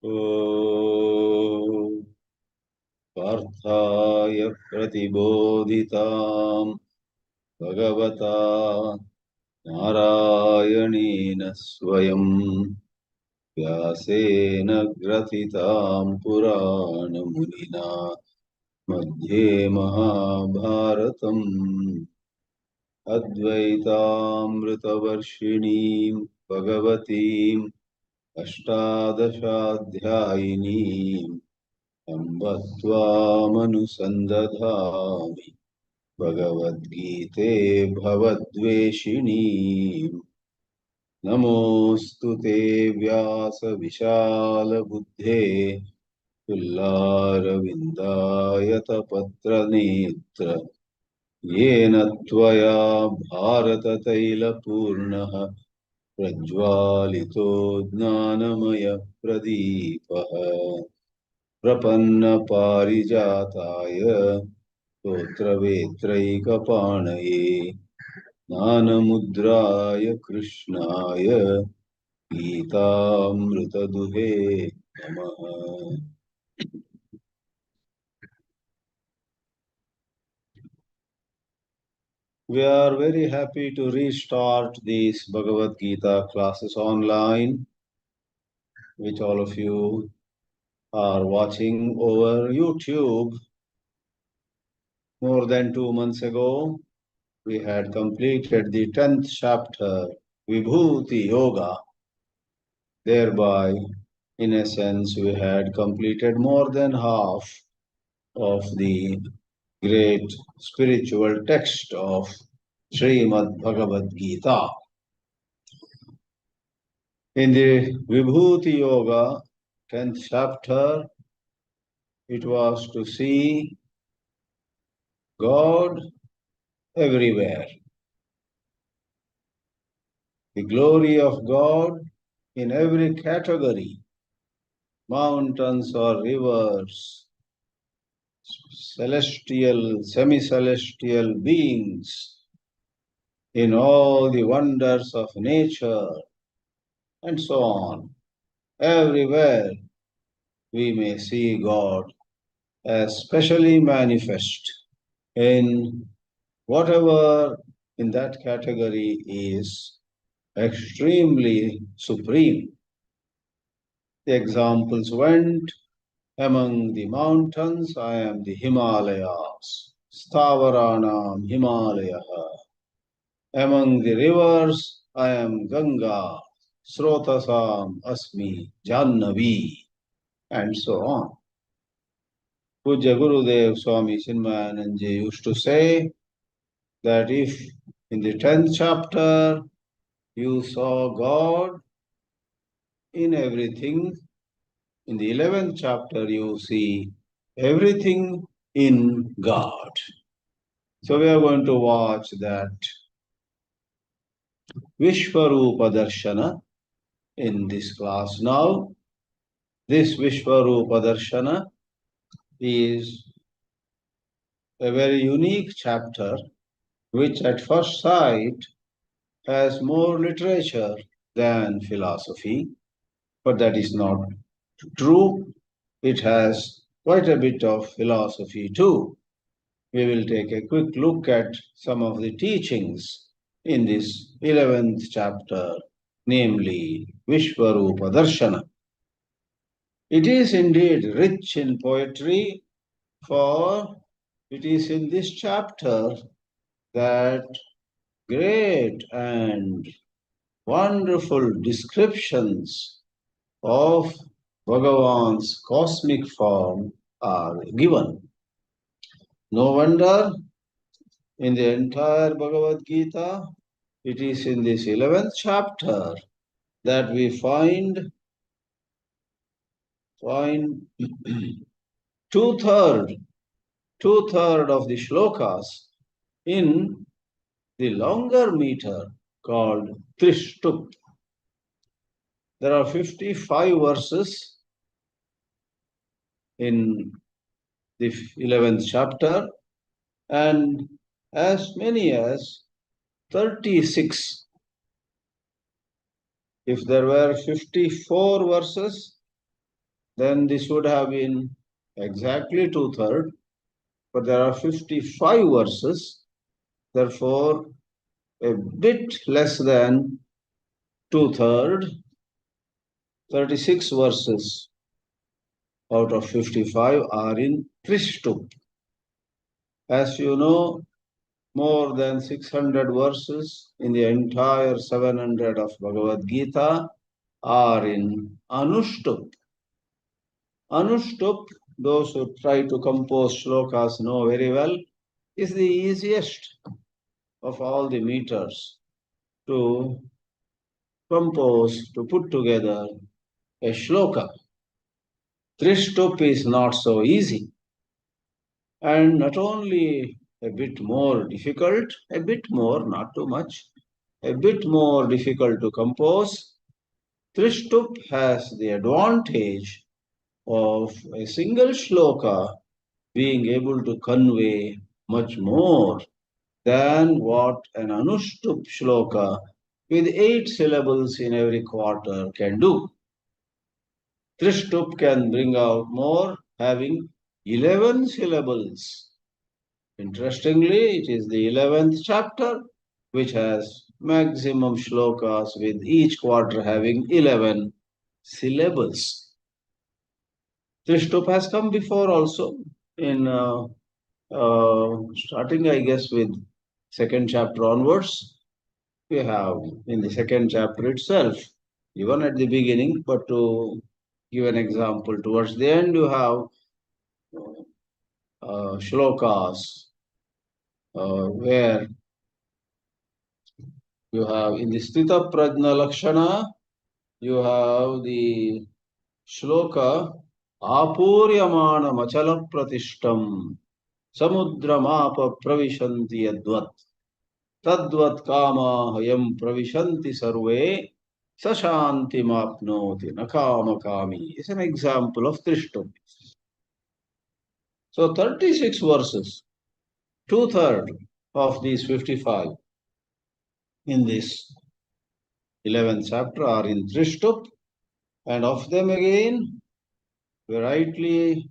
ॐ पार्थाय प्रतिबोधितां भगवता नारायणेन स्वयं व्यासेन ग्रथितां पुराणमुनिना मध्ये महाभारतम् अद्वैतामृतवर्षिणीं भगवतीम् अष्टादशाध्यायिनीम् अम्ब त्वामनुसन्दधामि भगवद्गीते भवद्वेषिणीम् नमोऽस्तु ते व्यासविशालबुद्धे तुल्लारविन्दायतपत्रनेत्र येन त्वया भारततैलपूर्णः प्रज्वालितो ज्ञानमयप्रदीपः प्रपन्नपारिजाताय स्तोत्रवेत्रैकपाणये ज्ञानमुद्राय कृष्णाय गीतामृतदुहे नमः। We are very happy to restart these Bhagavad Geetā classes online, which all of you are watching over YouTube. More than 2 months ago, we had completed the 10th chapter, Vibhuti Yoga. Thereby, in a sense, we had completed more than half of the great spiritual text of Srimad Bhagavad Geetā. In the Vibhuti Yoga, 10th chapter, it was to see God everywhere. The glory of God in every category, mountains or rivers, celestial, semi-celestial beings, in all the wonders of nature, and so on. Everywhere we may see God as specially manifest in whatever in that category is extremely supreme. The examples went: among the mountains, I am the Himalayas, Stavaranam Himalayaha. Among the rivers, I am Ganga, Srotasam Asmi Jannavi, and so on. Pujya Gurudev Swami Chinmayananji used to say that if in the 10th chapter you saw God in everything, in the 11th chapter you see everything in God. So we are going to watch that Vishwarupa Darshana in this class now. This Vishwarupa Darshana is a very unique chapter which at first sight has more literature than philosophy, but that is not true. It has quite a bit of philosophy too. We will take a quick look at some of the teachings in this 11th chapter, namely Vishwarupa Darshana. It is indeed rich in poetry, for it is in this chapter that great and wonderful descriptions of Bhagavan's cosmic form are given. No wonder in the entire Bhagavad Gita, it is in this 11th chapter that we find two-thirds of the shlokas in the longer meter called Trishtup. There are 55 verses in the 11th chapter and as many as 36. If there were 54 verses, then this would have been exactly 2/3, but there are 55 verses, therefore a bit less than 2/3, 36 verses out of 55 are in Trishtup. As you know, more than 600 verses in the entire 700 of Bhagavad Geetā are in Anushtup. Anushtup, those who try to compose shlokas know very well, is the easiest of all the meters to compose, to put together a shloka. Trishtup is not so easy, and not only a bit more difficult, a bit more, not too much, a bit more difficult to compose. Trishtup has the advantage of a single shloka being able to convey much more than what an Anushtup shloka with 8 syllables in every quarter can do. Trishtup can bring out more, having 11 syllables. Interestingly, it is the 11th chapter which has maximum shlokas with each quarter having 11 syllables. Trishtup has come before also in starting, I guess, with second chapter onwards. We have in the second chapter itself, even at the beginning, but to give an example, towards the end you have shlokas where you have in the Sthita Prajna Lakshana, you have the shloka Apuryamana Machala Pratishtam Samudramapa Pravishanti Yadvat Tadvat Kama Hayam Pravishanti Sarve Sashanti Mapnoti Nakama Kami is an example of Trishtup. So 36 verses, 2/3 of these 55 in this 11th chapter are in Trishtup, and of them again, rightly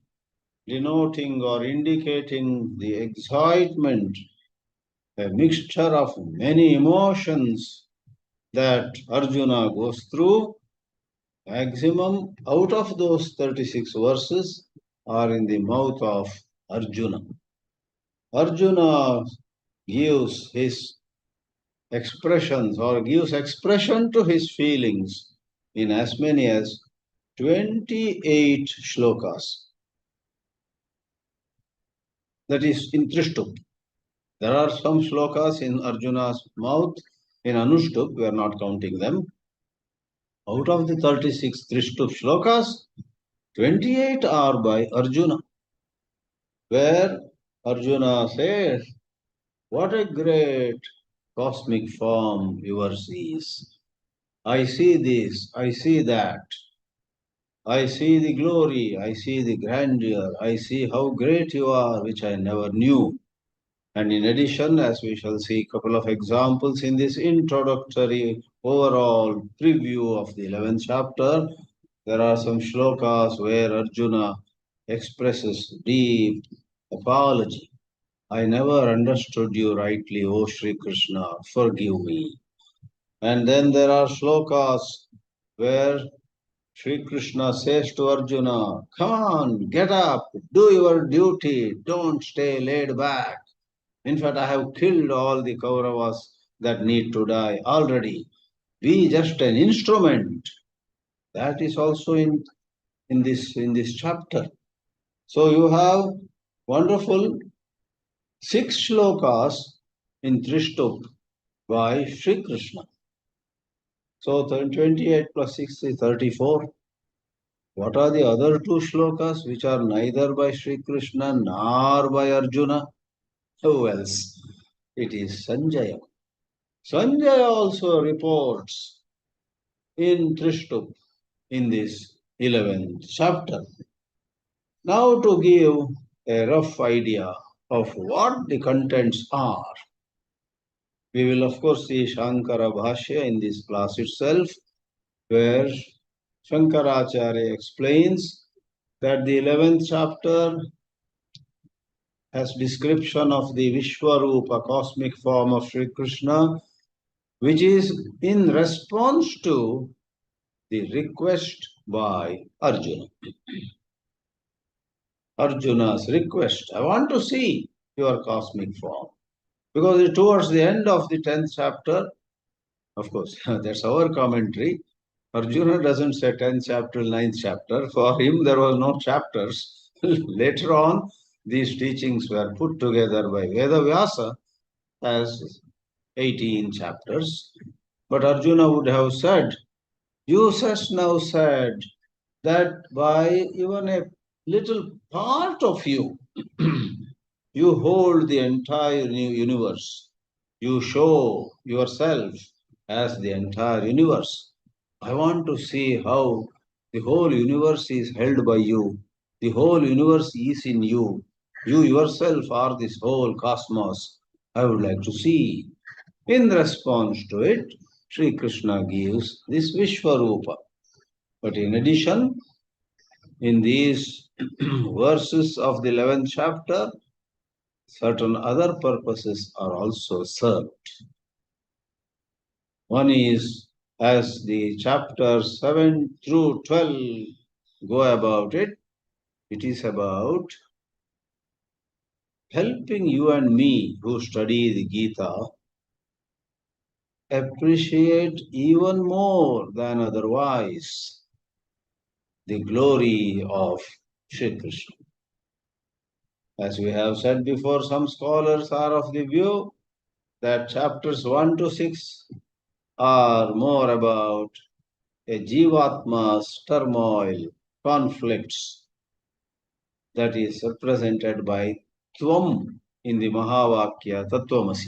denoting or indicating the excitement, a mixture of many emotions that Arjuna goes through. Maximum out of those 36 verses are in the mouth of Arjuna. Arjuna gives his expressions or gives expression to his feelings in as many as 28 shlokas. That is in Trishtup. There are some shlokas in Arjuna's mouth, in Anushtup, we are not counting them. Out of the 36 Trishtup shlokas, 28 are by Arjuna, where Arjuna says, "What a great cosmic form yours is. I see this, I see that. I see the glory, I see the grandeur, I see how great you are, which I never knew." And in addition, as we shall see a couple of examples in this introductory overall preview of the 11th chapter, there are some shlokas where Arjuna expresses deep apology. I never understood you rightly, O Sri Krishna, forgive me. And then there are shlokas where Sri Krishna says to Arjuna, come on, get up, do your duty, don't stay laid back. In fact, I have killed all the Kauravas that need to die already. Be just an instrument. That is also in this chapter. So you have wonderful 6 shlokas in Trishtup by Sri Krishna. So 28 plus 6 is 34. What are the other 2 shlokas which are neither by Sri Krishna nor by Arjuna? Who else? It is Sanjaya. Sanjaya also reports in Trishtup in this 11th chapter. Now to give a rough idea of what the contents are, we will of course see Shānkara Bhāshya in this class itself, where Shankaracharya explains that the 11th chapter has description of the Vishwarupa, cosmic form of Sri Krishna, which is in response to the request by Arjuna. Arjuna's request, I want to see your cosmic form. Because towards the end of the 10th chapter, of course, that's our commentary. Arjuna doesn't say 10th chapter, 9th chapter. For him, there was no chapters. Later on, these teachings were put together by Vedavyasa as 18 chapters. But Arjuna would have said, you just now said that by even a little part of you, you hold the entire universe. You show yourself as the entire universe. I want to see how the whole universe is held by you. The whole universe is in you. You yourself are this whole cosmos. I would like to see. In response to it, Sri Krishna gives this Vishwarupa. But in addition, in these verses of the 11th chapter, certain other purposes are also served. One is, as the chapters 7 through 12 go about it, it is about helping you and me who study the Gita appreciate even more than otherwise the glory of Shri Krishna. As we have said before, some scholars are of the view that chapters 1 to 6 are more about a Jivatma's turmoil, conflicts that is represented by Tvam in the Mahavakya Tattvamasi.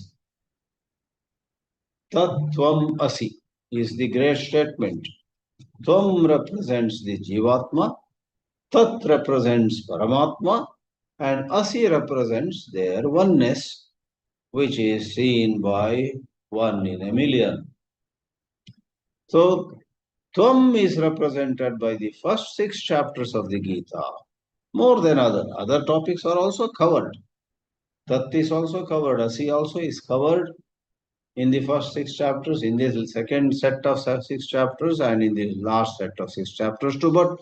Tattvam Asi is the great statement. Tvam represents the Jivatma, Tat represents Paramatma, and Asi represents their oneness, which is seen by 1 in a million. So, Tvam is represented by the first 6 chapters of the Gita, more than other topics are also covered. Tat is also covered, Asi also is covered in the first 6 chapters, in the second set of 6 chapters, and in the last set of 6 chapters too. But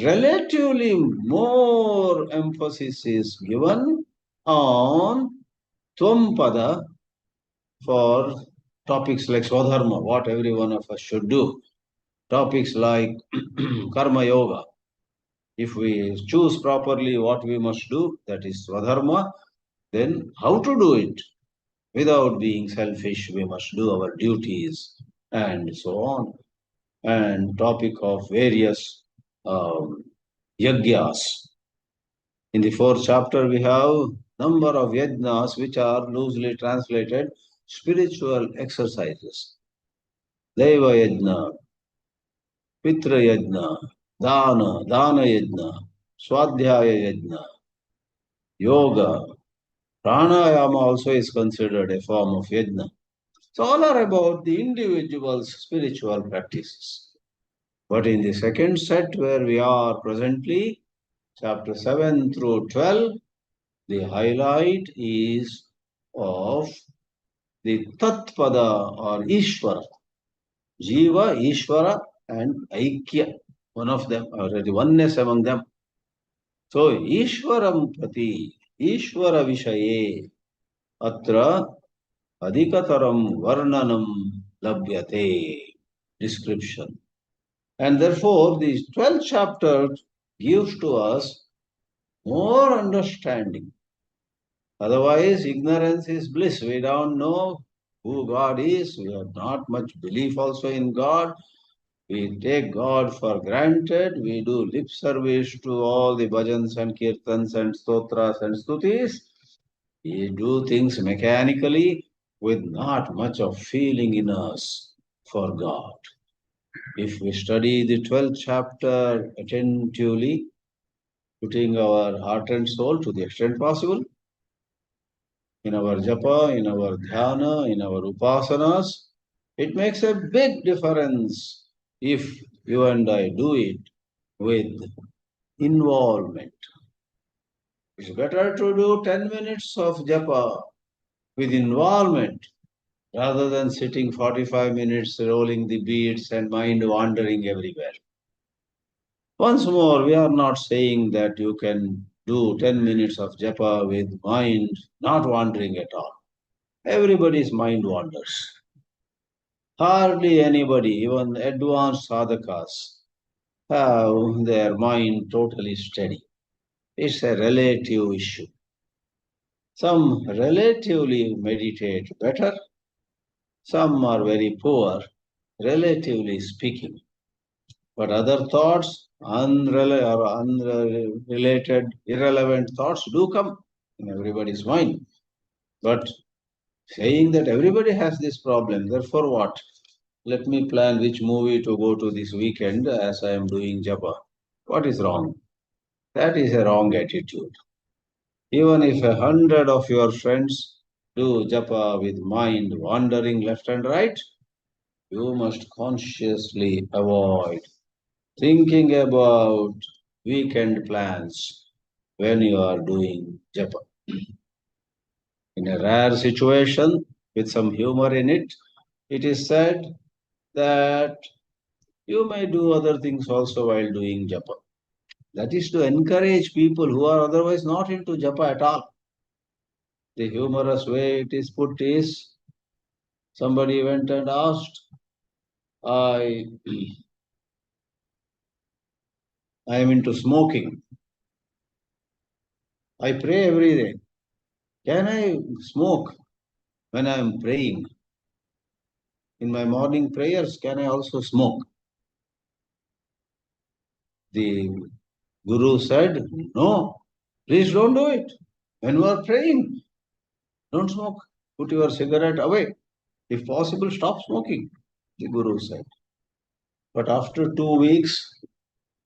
relatively more emphasis is given on Tvam-pada for topics like Swadharma, what every one of us should do. Topics like Karma Yoga. If we choose properly what we must do, that is Swadharma, then how to do it? Without being selfish, we must do our duties and so on. And topic of various yagyas. In the 4th chapter, we have number of yajnas which are loosely translated spiritual exercises. Deva yajna, Pitra yajna, Dana yajna, Swadhyaya yajna, Yoga, Pranayama also is considered a form of yajna. So all are about the individual's spiritual practices. But in the second set where we are presently, chapter 7 through 12, the highlight is of the Tatpada or Ishvara. Jiva, Ishvara and Aikya, one of them, or the oneness among them. So Ishvaram Prati, Ishvara Vishaye, Atra Adhikataram Varnanam Labhyate, description. And therefore, the 12th chapter gives to us more understanding. Otherwise, ignorance is bliss. We don't know who God is. We have not much belief also in God. We take God for granted. We do lip service to all the bhajans and kirtans and stotras and stutis. We do things mechanically with not much of feeling in us for God. If we study the 12th chapter attentively, putting our heart and soul to the extent possible, in our japa, in our dhyana, in our upasanas, it makes a big difference if you and I do it with involvement. It's better to do 10 minutes of japa with involvement rather than sitting 45 minutes rolling the beads and mind wandering everywhere. Once more, we are not saying that you can do 10 minutes of japa with mind not wandering at all. Everybody's mind wanders. Hardly anybody, even advanced sadhakas, have their mind totally steady. It's a relative issue. Some relatively meditate better, some are very poor, relatively speaking. But other thoughts, unrelated, irrelevant thoughts do come in everybody's mind. But saying that everybody has this problem, therefore what? Let me plan which movie to go to this weekend as I am doing japa. What is wrong? That is a wrong attitude. Even if 100 of your friends do japa with mind wandering left and right, you must consciously avoid thinking about weekend plans when you are doing japa. In a rare situation with some humor in it, it is said that you may do other things also while doing japa. That is to encourage people who are otherwise not into japa at all. The humorous way it is put is, somebody went and asked, I am into smoking. I pray every day. Can I smoke when I am praying? In my morning prayers, can I also smoke? The Guru said, no, please don't do it. When you are praying, don't smoke. Put your cigarette away. If possible, stop smoking, the Guru said. But after 2 weeks,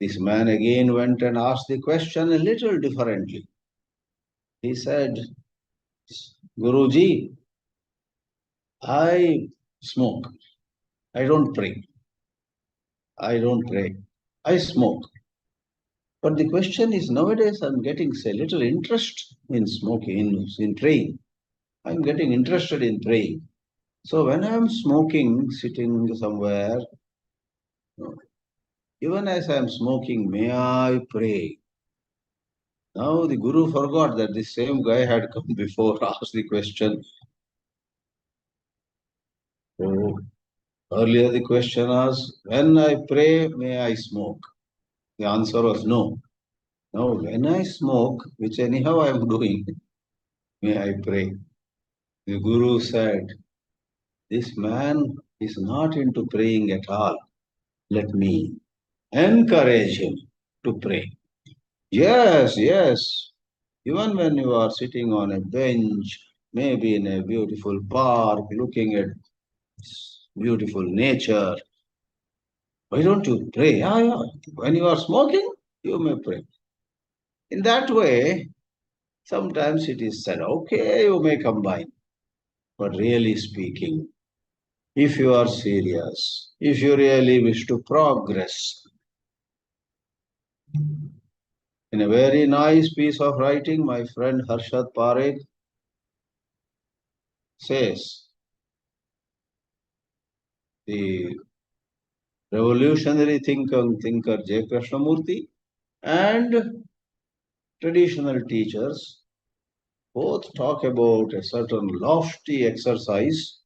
this man again went and asked the question a little differently. He said, Guruji, I smoke. I don't pray. I don't pray. I smoke. But the question is, nowadays I'm getting a little interest in smoking, in praying. I'm getting interested in praying. So when I'm smoking, sitting somewhere, even as I'm smoking, may I pray? Now the Guru forgot that this same guy had come before, asked the question. So earlier the question was, when I pray, may I smoke? The answer was no. Now when I smoke, which anyhow I am doing, may I pray? The Guru said, this man is not into praying at all. Let me encourage him to pray. Yes, yes. Even when you are sitting on a bench, maybe in a beautiful park, looking at beautiful nature, why don't you pray? Yeah, yeah. When you are smoking, you may pray. In that way, sometimes it is said, okay, you may combine. But really speaking, if you are serious, if you really wish to progress, in a very nice piece of writing, my friend Harshad Parekh says, the revolutionary thinker J. Krishnamurti and traditional teachers both talk about a certain lofty exercise.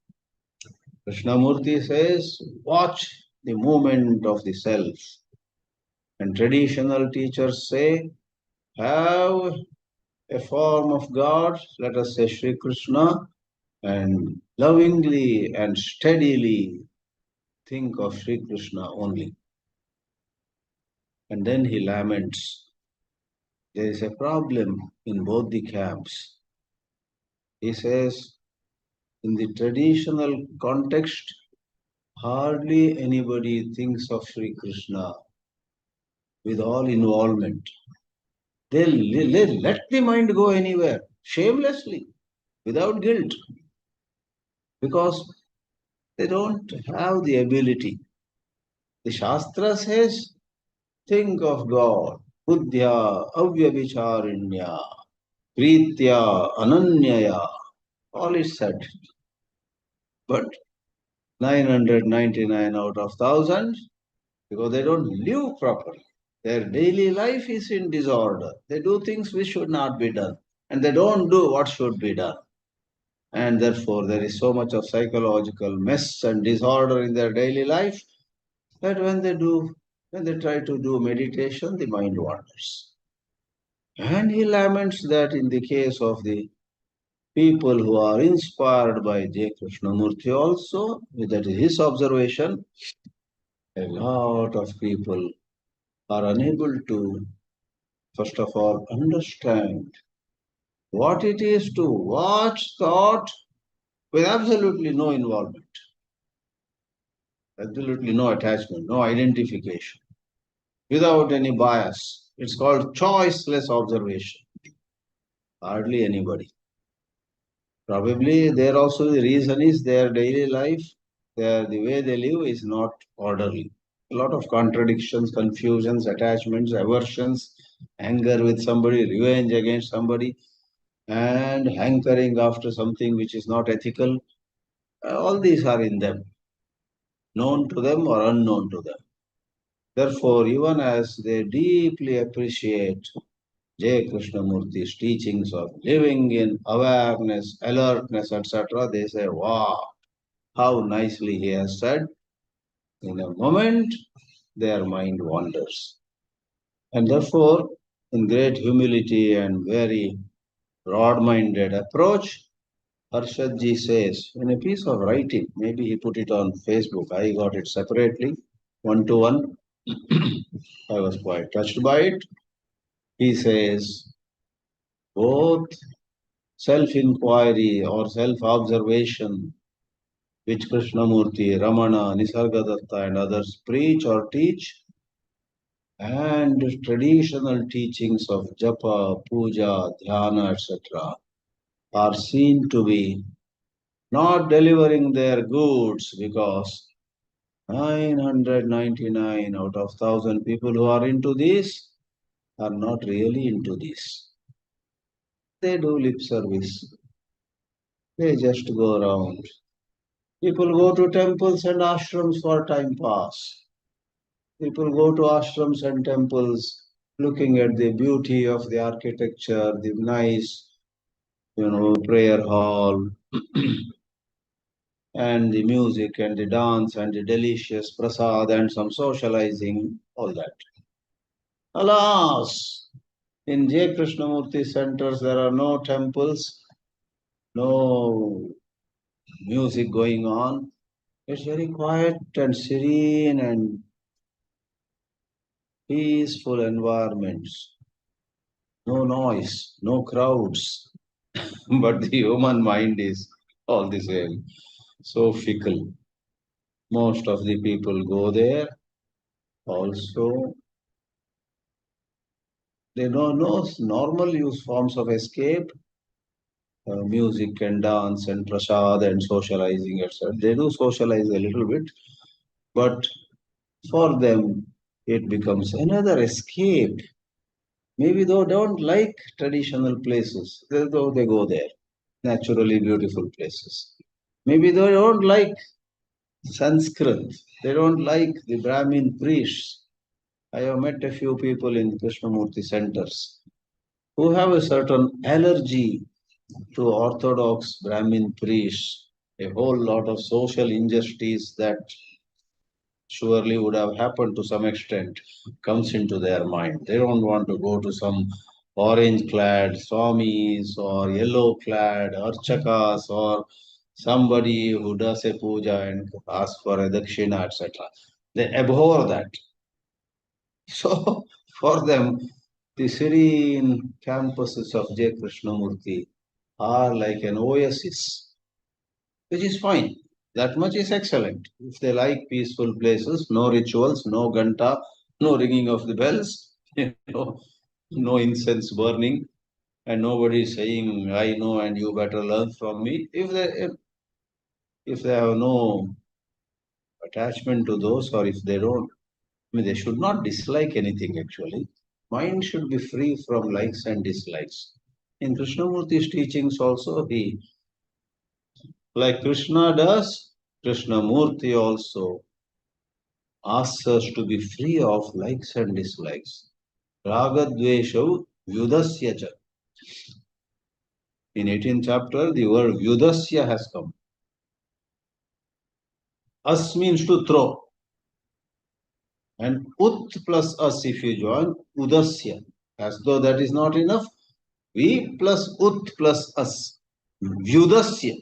Krishnamurti says, watch the movement of the self. And traditional teachers say, have a form of God, let us say Sri Krishna, and lovingly and steadily think of Sri Krishna only. And then he laments, there is a problem in both the camps. He says, in the traditional context, hardly anybody thinks of Sri Krishna with all involvement. They let the mind go anywhere, shamelessly, without guilt, because they don't have the ability. The Shastra says, think of God, buddhya avyabhicharinya, pritya ananyaya, all is said. But 999 out of 1000, because they don't live properly. Their daily life is in disorder. They do things which should not be done, and they don't do what should be done. And therefore, there is so much of psychological mess and disorder in their daily life that when they try to do meditation, the mind wanders. And he laments that in the case of the people who are inspired by J. Krishnamurti also, that is his observation, a lot of people are unable to, first of all, understand what it is to watch thought with absolutely no involvement, absolutely no attachment, no identification, without any bias. It's called choiceless observation. Hardly anybody. Probably there also the reason is their daily life, the way they live is not orderly. A lot of contradictions, confusions, attachments, aversions, anger with somebody, revenge against somebody, and hankering after something which is not ethical. All these are in them, known to them or unknown to them. Therefore, even as they deeply appreciate J. Krishnamurti's teachings of living in awareness, alertness, etc., they say, wow, how nicely he has said, in a moment their mind wanders. And therefore, in great humility and very broad-minded approach, Harshadji says, in a piece of writing, maybe he put it on Facebook, I got it separately, one to one. I was quite touched by it. He says, both self-inquiry or self-observation, which Krishnamurti, Ramana, Nisargadatta and others preach or teach, and traditional teachings of japa, puja, dhyana, etc., are seen to be not delivering their goods because 999 out of 1000 people who are into this are not really into this. They do lip service. They just go around. People go to temples and ashrams for time pass. People go to ashrams and temples looking at the beauty of the architecture, the nice, prayer hall, and the music and the dance and the delicious prasad and some socializing, all that. Alas, in J. Krishnamurti centers, there are no temples, no music going on. It's very quiet and serene and peaceful environments. No noise, no crowds. But the human mind is all the same, so fickle. Most of the people go there. Also, they don't know normal use forms of escape, music and dance and prasad and socializing, etc. They do socialize a little bit, but for them it becomes another escape. Maybe they don't like traditional places, though they go there, naturally beautiful places. Maybe they don't like Sanskrit, they don't like the Brahmin priests. I have met a few people in Krishnamurti centers who have a certain allergy to orthodox Brahmin priests. A whole lot of social injustice that surely would have happened to some extent comes into their mind. They don't want to go to some orange clad swamis or yellow clad archakas or somebody who does a puja and asks for a dakshina, etc. They abhor that. So for them, the serene campuses of J. Krishnamurti are like an oasis, which is fine. That much is excellent. If they like peaceful places, no rituals, no ganta, no ringing of the bells, no incense burning, and nobody saying, I know and you better learn from me. If they have no attachment to those, or if they don't, I mean, they should not dislike anything actually. Mind should be free from likes and dislikes. In Krishnamurti's teachings also, like Krishna does, Krishnamurti also asks us to be free of likes and dislikes. Ragadveshav Vyudasya cha. In 18th chapter, the word Vyudasya has come. As means to throw. And ut plus as if you join, Udasya. As though that is not enough, V plus ut plus as. Vyudasya.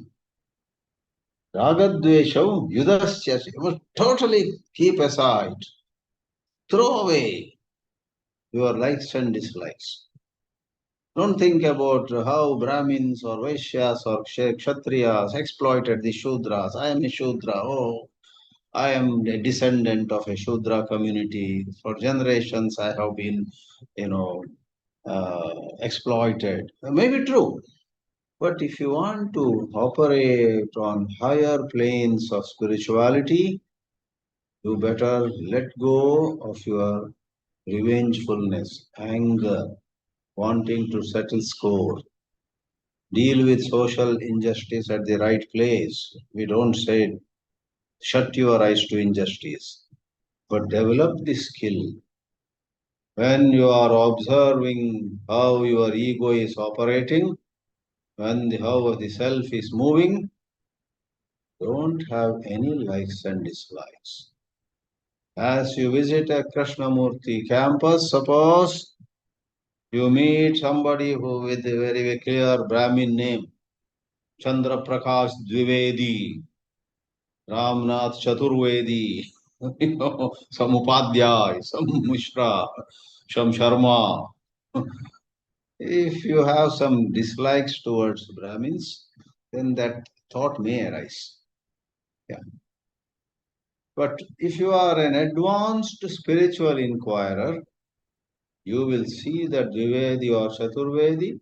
Ragadveshav Vyudasya. You must totally keep aside. Throw away your likes and dislikes. Don't think about how Brahmins or Vaishyas or Kshatriyas exploited the Shudras. I am a Shudra. Oh, I am a descendant of a Shudra community. For generations I have been, exploited. Maybe true. But if you want to operate on higher planes of spirituality, you better let go of your revengefulness, anger, wanting to settle score. Deal with social injustice at the right place. We don't say shut your eyes to injustice, but develop the skill. When you are observing how your ego is operating, how the self is moving, don't have any likes and dislikes. As you visit a Krishnamurti campus, suppose you meet somebody who with a very clear Brahmin name, Chandra Prakash Dwivedi, Ramnath Chaturvedi, some Upadhyay, some Mishra, some Sharma. If you have some dislikes towards Brahmins, then that thought may arise. Yeah. But if you are an advanced spiritual inquirer, you will see that Dwivedi or Chaturvedi,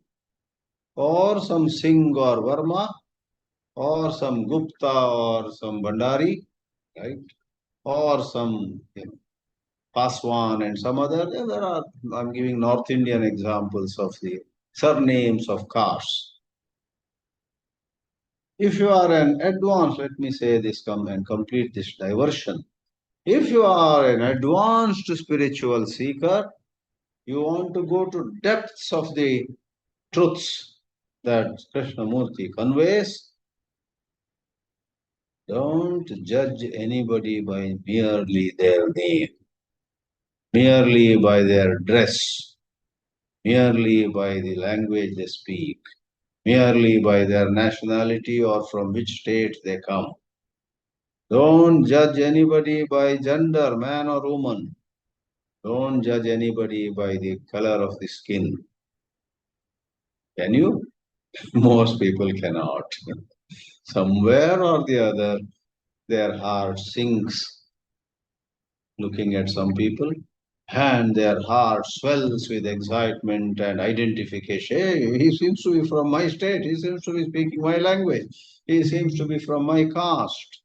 or some Singh or Verma, or some Gupta or some Bandari, right? Or some Paswan and some other. There are, I'm giving North Indian examples of the surnames of castes. If you are an advanced, let me say this, come and complete this diversion. If you are an advanced spiritual seeker, you want to go to depths of the truths that Krishnamurti conveys, don't judge anybody by merely their name, merely by their dress, merely by the language they speak, merely by their nationality or from which state they come. Don't judge anybody by gender, man or woman. Don't judge anybody by the color of the skin. Can you? Most people cannot. Somewhere or the other, their heart sinks looking at some people, and their heart swells with excitement and identification. Hey, he seems to be from my state. He seems to be speaking my language. He seems to be from my caste.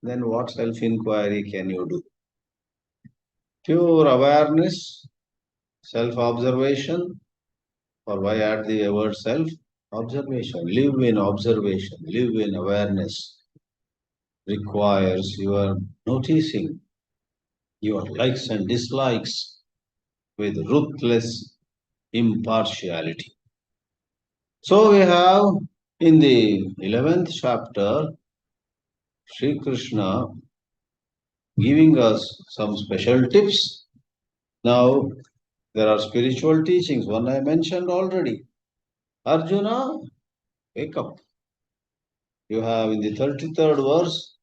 Then what self-inquiry can you do? Pure awareness, self-observation, or why add the word self? Observation. Live in observation, live in awareness requires your noticing your likes and dislikes with ruthless impartiality. So we have in the 11th chapter, Sri Krishna giving us some special tips. Now, there are spiritual teachings. One I mentioned already. Arjuna, wake up. You have in the 33rd verse,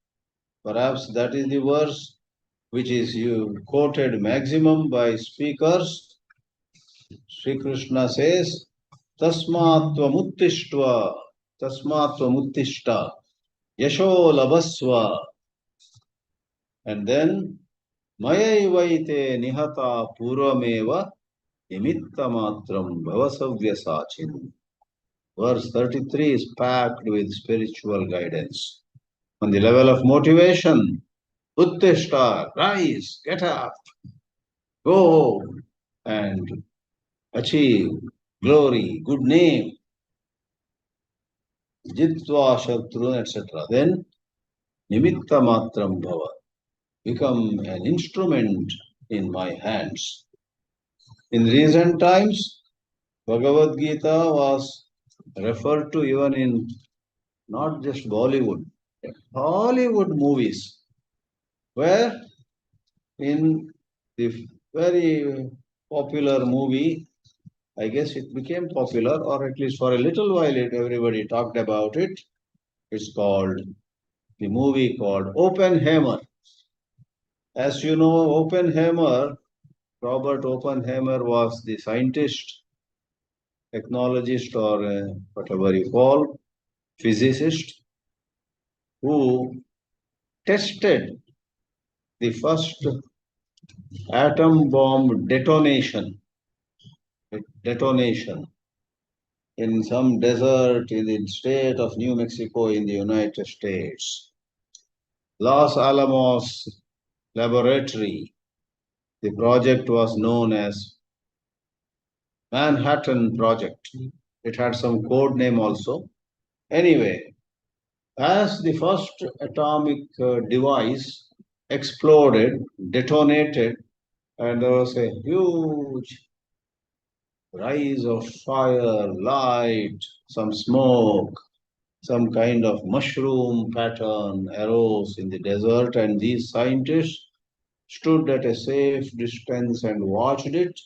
perhaps that is the verse which is you quoted maximum by speakers. Sri Krishna says, Tasmatva Muttishta, Yasho Labasva. And then, Mayaivaite Nihata Purvameva Nimittamatram Bhavasavya. Verse 33 is packed with spiritual guidance. On the level of motivation, Uttishta, rise, get up, go. and achieve glory, good name, jitva shatrun, etc., then nimitta matram bhava, become an instrument in my hands. In recent times, Bhagavad Gita was referred to even in not just Bollywood, Hollywood movies, where in the very popular movie, I guess it became popular, or at least for a little while, everybody talked about it. It's called the movie called Oppenheimer. As you know, Oppenheimer, Robert Oppenheimer was the scientist, technologist, or whatever you call, physicist, who tested the first atom bomb detonation in some desert in the state of New Mexico in the United States. Los Alamos Laboratory. The project was known as Manhattan Project. It had some code name also. Anyway, as the first atomic device exploded, detonated, and there was a huge rise of fire, light, some smoke, some kind of mushroom pattern arose in the desert, and these scientists stood at a safe distance and watched it.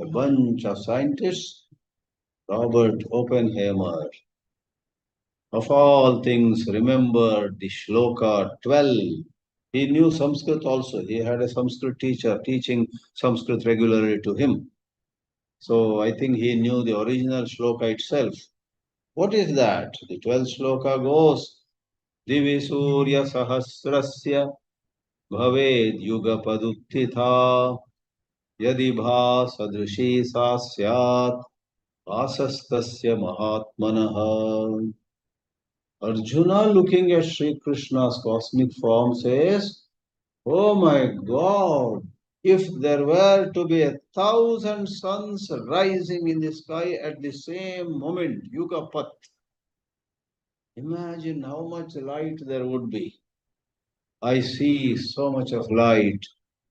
A bunch of scientists, Robert Oppenheimer, of all things, remembered the shloka 12. He knew Sanskrit also. He had a Sanskrit teacher teaching Sanskrit regularly to him. So I think he knew the original shloka itself. What is that? The 12th shloka goes, Divi Surya Sahasrasya Bhaved Yuga Paduttitha Yadi Bha Sadrishi Sa Syat Asastasya Mahatmanaha. Arjuna, looking at Sri Krishna's cosmic form, says, Oh my God, if there were to be 1,000 suns rising in the sky at the same moment, Yugapat, imagine how much light there would be. I see so much of light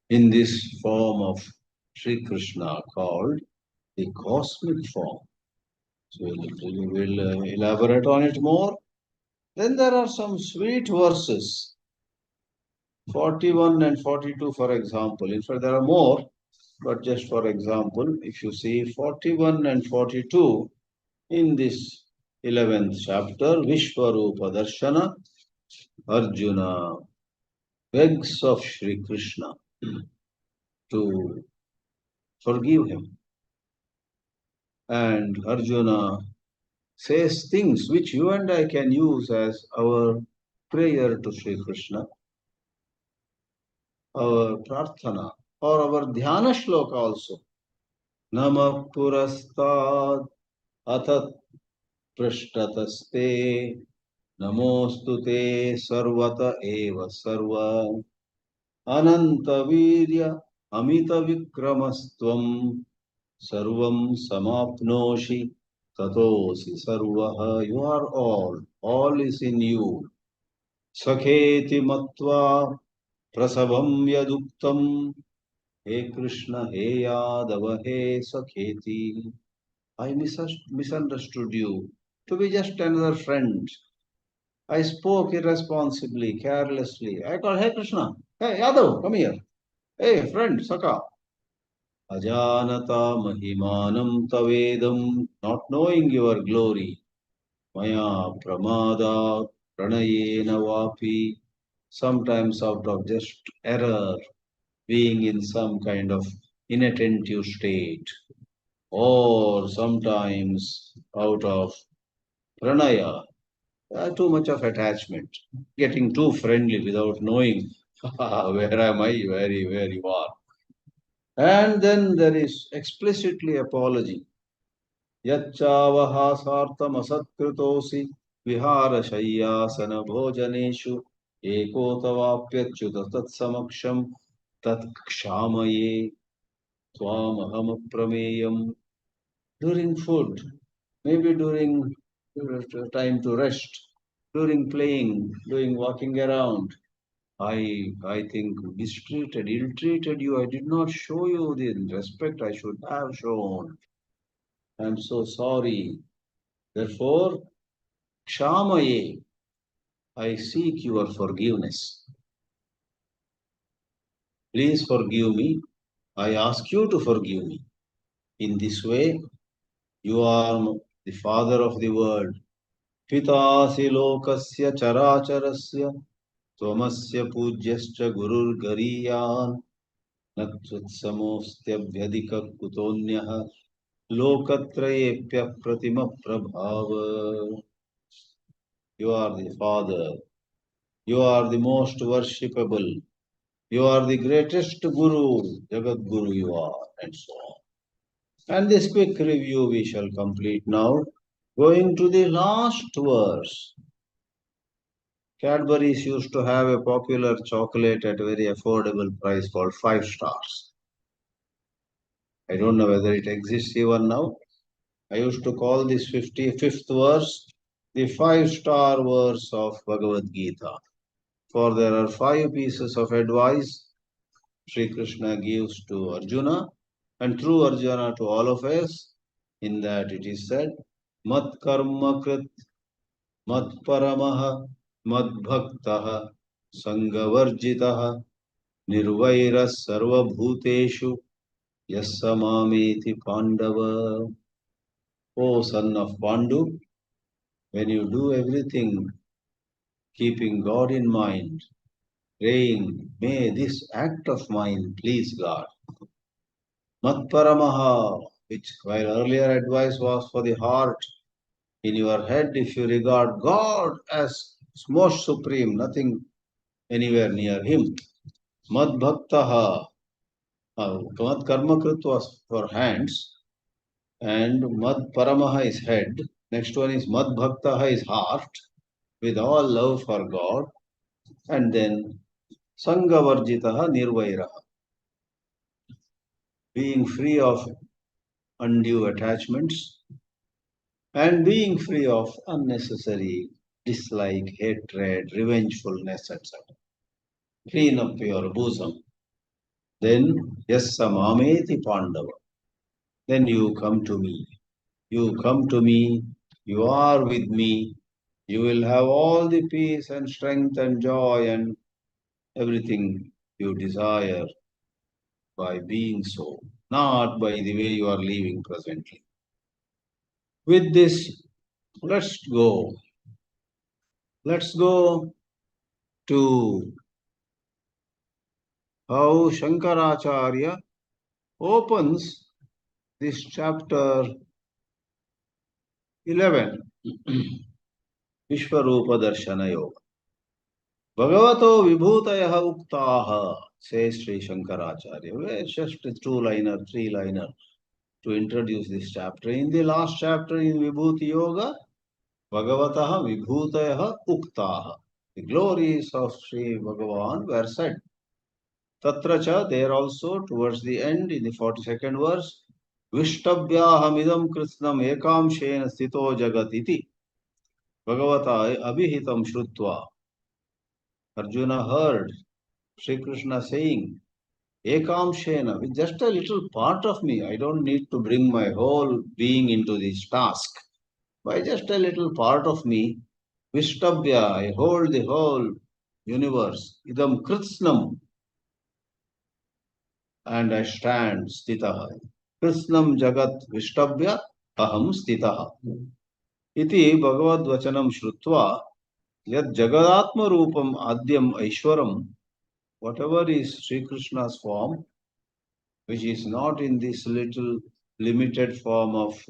in this form of Sri Krishna called the cosmic form. So we'll elaborate on it more. Then there are some sweet verses, 41 and 42, for example. In fact, there are more, but just for example, if you see 41 and 42 in this 11th chapter, Vishwarupa Darshana, Arjuna begs of Sri Krishna to forgive him. And Arjuna says things which you and I can use as our prayer to Sri Krishna, our prarthana, or our dhyana shloka also. Nama purastad atat prishtataste namostute sarvata eva sarva ananta virya amita vikramastvam sarvam samapnoshi tatosi sarvaha. You are all is in you. Sakheti matva prasabam yaduktam. He Krishna, he Yadava, he Sakheti. I misunderstood you to be just another friend. I spoke irresponsibly, carelessly. I called, hey Krishna, hey Yadav, come here. Hey friend, Sakha. Ajanata Mahimanam Tavedam, not knowing your glory. Maya Pramada Pranayena Vapi, sometimes out of just error, being in some kind of inattentive state, or sometimes out of pranaya, too much of attachment, getting too friendly without knowing where am I, where you are. And then there is explicitly apology. Yachavaha sartam asatkritosi vihara shayyasana bhojaneshu ekotavapyachyuta tat samaksham tat kshamaye. Swam aham aprameyam. During food, maybe during time to rest, during playing, during walking around, I think mistreated, ill-treated you. I did not show you the respect I should have shown. I am so sorry. Therefore, Kshamaye, I seek your forgiveness. Please forgive me. I ask you to forgive me. In this way, you are the father of the world. Pitasi lokasya characharasya tvamasya pujyascha gurur gariyan natvatsamostyabhyadika kutonyah lokatrayepya pratima prabhava. You are the father. You are the most worshipable. You are the greatest guru, Jagat Guru you are, and so on. And this quick review we shall complete now. Going to the last verse. Cadbury's used to have a popular chocolate at a very affordable price called 5 stars. I don't know whether it exists even now. I used to call this 55th verse the 5-star verse of Bhagavad Geetā. For there are 5 pieces of advice Sri Krishna gives to Arjuna and through Arjuna to all of us. In that it is said, Mat karma krit, mat paramaha, mat bhaktaha, sangavarjitaha, nirvairas sarva bhuteshu, yassamameti pandava. O son of Pandu, when you do everything keeping God in mind, praying, may this act of mine please God. Matparamaha, which while earlier advice was for the heart, in your head, if you regard God as most supreme, nothing anywhere near Him. Mad Bhaktaha, Mad Karmakrit was for hands, and Mad Paramaha is head. Next one is Mad Bhaktaha is heart, with all love for God. And then Sangavarjitaha Nirvairaha, being free of undue attachments and being free of unnecessary dislike, hatred, revengefulness, etc. Clean up your bosom. Then, yassa mameti pandava. Then you come to me. You come to me. You are with me. You will have all the peace and strength and joy and everything you desire by being so, not by the way you are living presently. With this, let's go. Let's go to how Shankaracharya opens this chapter 11, Vishwarupa Darshana Yoga. Bhagavato Vibhutayaha Uktaha, says Sri Shankaracharya. Well, it's just a 2-liner, 3-liner to introduce this chapter. In the last chapter in Vibhuti Yoga, Bhagavataha Vibhutayaha Uktaha. The glories of Sri Bhagavan were said. Tatracha, there also, towards the end, in the 42nd verse, Vishtabhyahamidam Krishnam Ekamshena Sthito Jagatiti. Bhagavata Abhihitam Shrutva. Arjuna heard Sri Krishna saying, Ekamshena, with just a little part of me, I don't need to bring my whole being into this task. By just a little part of me, Vishtabhya, I hold the whole universe. Idam Kritsnam, and I stand Stitaha. Krishnam Jagat Vishtabhya Aham Stitaha. Iti Bhagavad Vachanam Shrutva Yad Jagadatma Rupam Adyam Aishwaram. Whatever is Sri Krishna's form, which is not in this little limited form of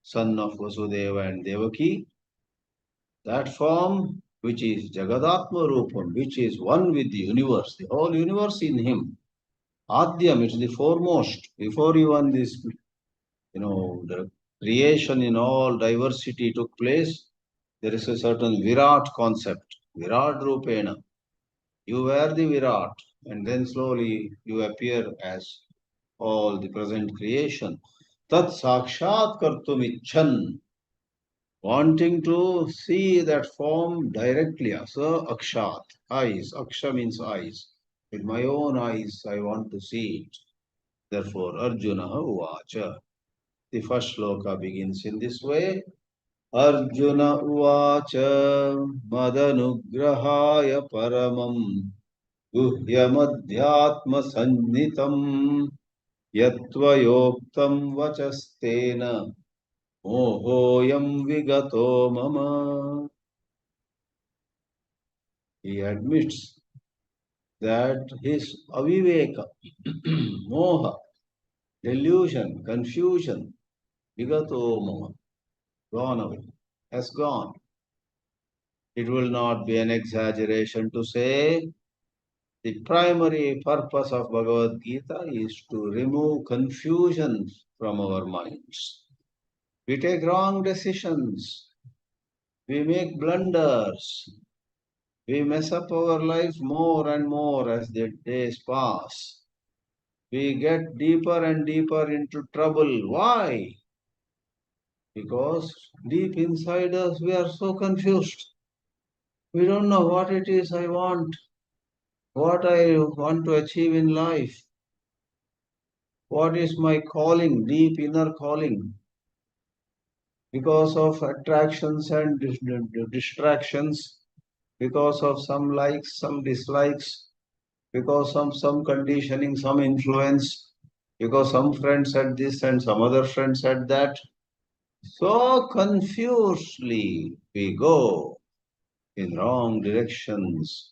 son of Vasudeva and Devaki, that form which is Jagadatma Rupam, which is one with the universe, the whole universe in him. Adyam, it is the foremost. Before even this, the creation in all diversity took place, there is a certain Virat concept, Virat Rupena. You were the Virat, and then slowly you appear as all the present creation. Tat sakshat kartum icchan, wanting to see that form directly. So akshat, eyes. Aksha means eyes. With my own eyes, I want to see it. Therefore, Arjuna uvacha. The first shloka begins in this way. Arjuna uvacha madanugrahaya paramam guhyamadhyatma sannitam yatvayoktam vachastena mohoyam vigato mama. He admits that his aviveka, moha, delusion, confusion, vigato mama, gone away, has gone. It will not be an exaggeration to say the primary purpose of Bhagavad Gita is to remove confusion from our minds. We take wrong decisions. We make blunders. We mess up our life more and more as the days pass. We get deeper and deeper into trouble. Why? Because deep inside us we are so confused. We don't know what it is I want, what I want to achieve in life. What is my calling, deep inner calling? Because of attractions and distractions, because of some likes, some dislikes, because of some conditioning, some influence, because some friend said this and some other friend said that. So confusedly we go in wrong directions,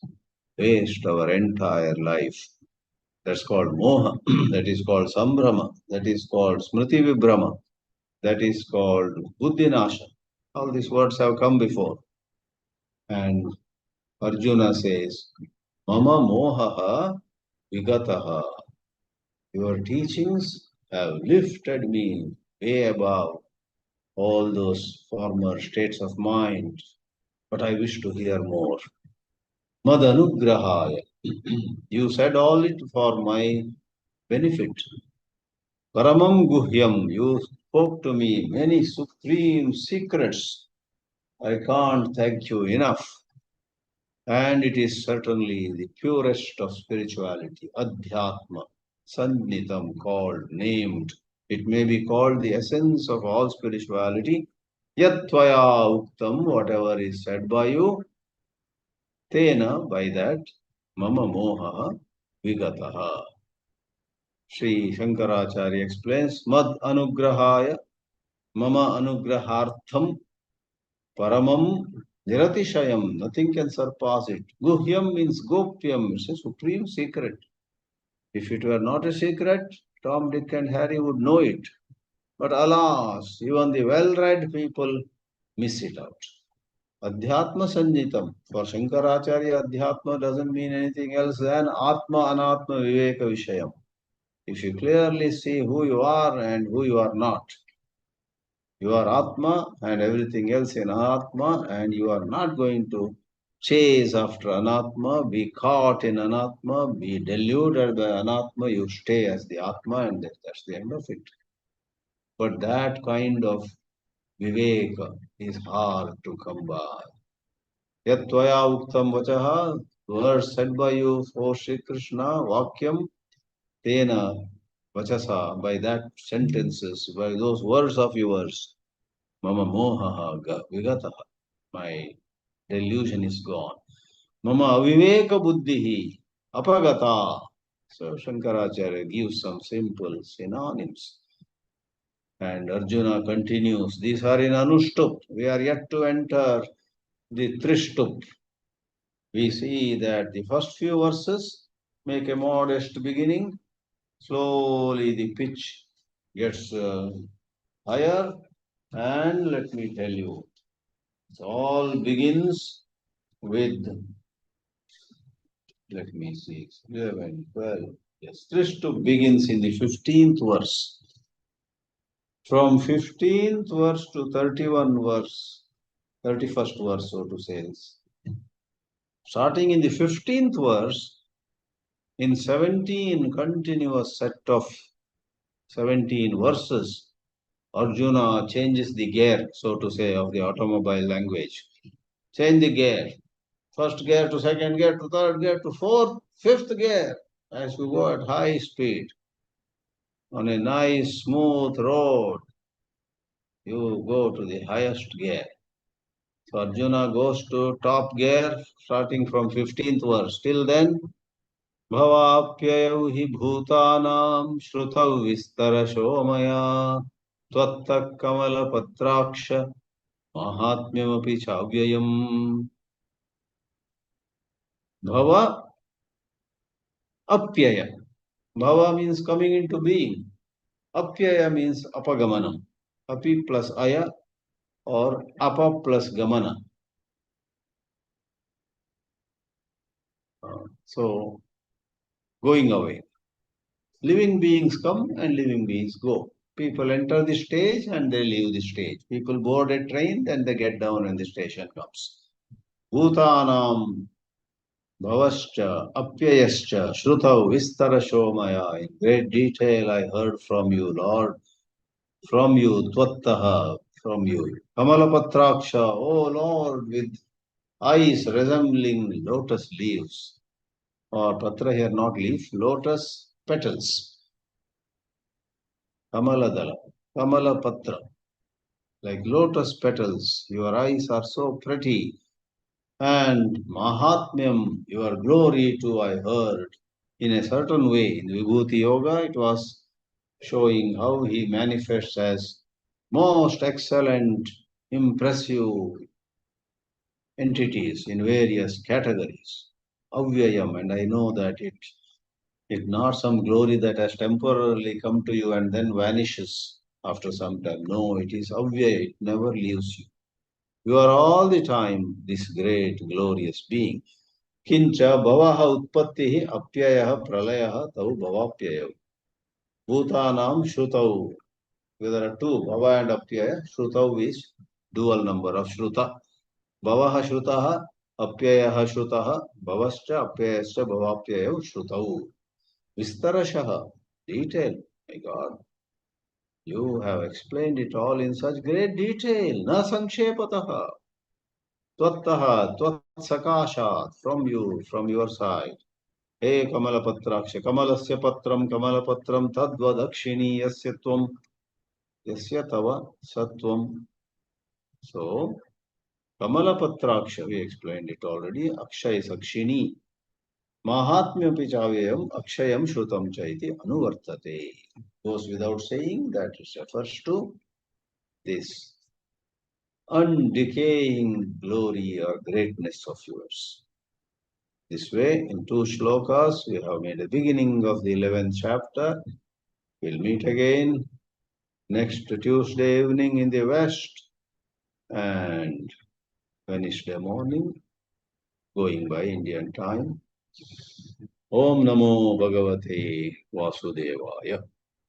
waste our entire life. That's called moha, that is called sambrama, that is called smriti vibrama, that is called buddhinasha. All these words have come before. And Arjuna says, Mama mohaha vigataha. Your teachings have lifted me way above all those former states of mind, but I wish to hear more. Madanugrahaya. You said all it for my benefit. Paramam guhyam. You spoke to me many supreme secrets. I can't thank you enough. And it is certainly the purest of spirituality, Adhyatma, Sannitam, called, named. It may be called the essence of all spirituality. Yatvaya uktam, whatever is said by you, tena, by that, mama moha vigataha. Sri Shankaracharya explains, Mad anugrahaya, mama anugrahartham, paramam niratishayam, nothing can surpass it. Guhyam means gopyam, it's a supreme secret. If it were not a secret, Tom, Dick and Harry would know it. But alas, even the well-read people miss it out. Adhyatma Sanjitam. For Shankaracharya, Adhyatma doesn't mean anything else than Atma Anatma Viveka Vishayam. If you clearly see who you are and who you are not, you are Atma and everything else in Anatma, and you are not going to chase after Anatma, be caught in Anatma, be deluded by Anatma. You stay as the Atma, and that's the end of it. But that kind of Viveka is hard to come by. Yatvaya uktam vachaha, words said by you, O Sri Krishna, Vakyam, Tena, Vachasa, by that sentences, by those words of yours, Mama mohaha vigataha, my delusion is gone. Mama aviveka buddhihi, apagata. So Shankaracharya gives some simple synonyms. And Arjuna continues, these are in Anushtup. We are yet to enter the Trishtup. We see that the first few verses make a modest beginning. Slowly the pitch gets higher. And let me tell you, it all begins with, let me see, 11, 12. Yes, Trishtup begins in the 15th verse. From 15th verse to 31 verse, 31st verse, so to say. Starting in the 15th verse, in 17 continuous set of 17 verses, Arjuna changes the gear, so to say, of the automobile language. Change the gear. First gear to second gear to third gear to fourth, fifth gear, as you go at high speed on a nice smooth road. You go to the highest gear. So Arjuna goes to top gear starting from 15th verse. Till then, भवाप्ययौ हि भूतानां श्रुतौ विस्तरशो मया त्वत्तः कमलपत्राक्ष माहात्म्यमपि चाव्ययम्. Bhava apyaya. Bhava means coming into being. Apyaya means apagamanam. Api plus aya or apa plus gamana. So, going away. Living beings come and living beings go. People enter the stage and they leave the stage. People board a train, then they get down and the station comes. Bhutanam bhavascha apyayascha shrutau vistarasho maya. In great detail I heard from you, Lord. From you, tvattaha, from you. Kamalapatraksha, O Lord, with eyes resembling lotus leaves. Or patra here, not leaf, lotus petals. Kamaladala, Kamalapatra, like lotus petals. Your eyes are so pretty. And Mahatmyam, your glory too, I heard. In a certain way, in Vibhuti Yoga, it was showing how he manifests as most excellent, impressive entities in various categories. Avyayam, and I know that it's not some glory that has temporarily come to you and then vanishes after some time. No, it is avyaya, it never leaves you. You are all the time this great, glorious being. Kincha bhavaha utpattihi apyayaha pralayaha tau bhavapyayav. Bhutanam shrutau. There are two, bhava and apyaya. Shrutau is dual number of shruta. Bhavaha shrutaha, apyayaha shrutaha, bhavascha apyayascha bhavapyayav shrutau. Vistarashaha, detail. My God, you have explained it all in such great detail. Na sankshePataha. Tvattaha, tvatsakashat, from you, from your side. He Kamalapatraksha, Kamalasya Patram, Kamalapatram, Tadvadakshini, Yasya Tvam, Yasya Tava Satvam. So, Kamalapatraksha, we explained it already. Akshay Sakshini. Mahatmyapi Chavyayam, Akshayam Shrutam Chaiti Anuvartate. Goes without saying that it refers to this undecaying glory or greatness of yours. This way, in two shlokas, we have made a beginning of the 11th chapter. We'll meet again next Tuesday evening in the West and Wednesday morning, going by Indian time. Om Namo Bhagavate Vasudevaya.